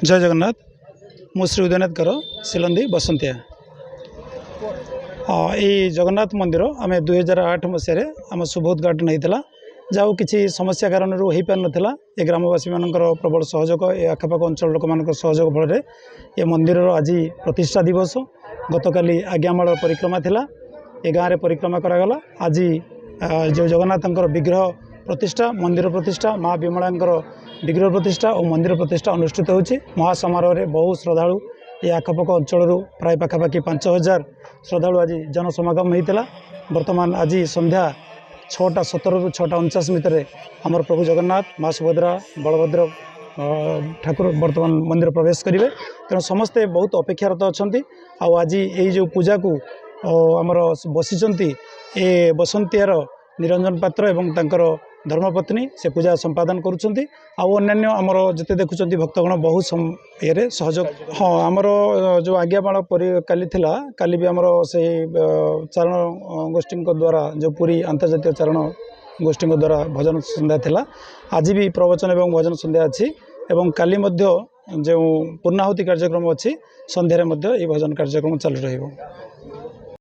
जय जगन्नाथ मु श्री उदयनाथ कर सिलंदी बसंतिया ये जगन्नाथ मंदिर आम 2008 मसीह आम शुभ उद्घाटन होता जहाँ किसी समस्या कारण हो पार नाला ये ग्रामवासी मान प्रबल सहयोग ये आखपाख अंचल लोक मान सहयोग फल ये मंदिर आज प्रतिष्ठा दिवस गतकाली आज्ञामाल परिक्रमा थिला ये गाँव में परिक्रमा करागला आज जो जगन्नाथ विग्रह प्रतिष्ठा मंदिर प्रतिष्ठा माँ विमला विग्रह प्रतिष्ठा और मंदिर प्रतिष्ठा अनुष्ठित होची महासमारोह में बहु श्रद्धालु ये आखपाख अंचल प्राय पाखापाखि 5000 श्रद्धालु आज जनसमागम होता बर्तमान आज संध्या 6:17 ରୁ 6:49 भितर आमर प्रभु जगन्नाथ माँ सुभद्रा बलभद्र ठाकुर बर्तमान मंदिर प्रवेश करेंगे तेणु समस्ते बहुत अपेक्षारत अच्छा आज ये जो पूजा को आमर बसीचंती ए बसंतियार निरंजन पात्र एवं तांकर धर्मपत्नी से पूजा संपादन करुँच अन्य आमर जिते देखुं भक्तगण बहुत ये सहयोग हाँ आमर जो आज्ञामाल काली थिला काली भी आमर से चारण गोष्ठी द्वारा जो पूरी अंतर्जातीय चारण गोष्ठी द्वारा भजन संध्या थिला आज भी प्रवचन एवं भजन संध्या अच्छी एवं काली मध्य जो पूर्णाहुति कार्यक्रम अच्छी संध्यारे मध्य ये भजन कार्यक्रम चालू रहिबो।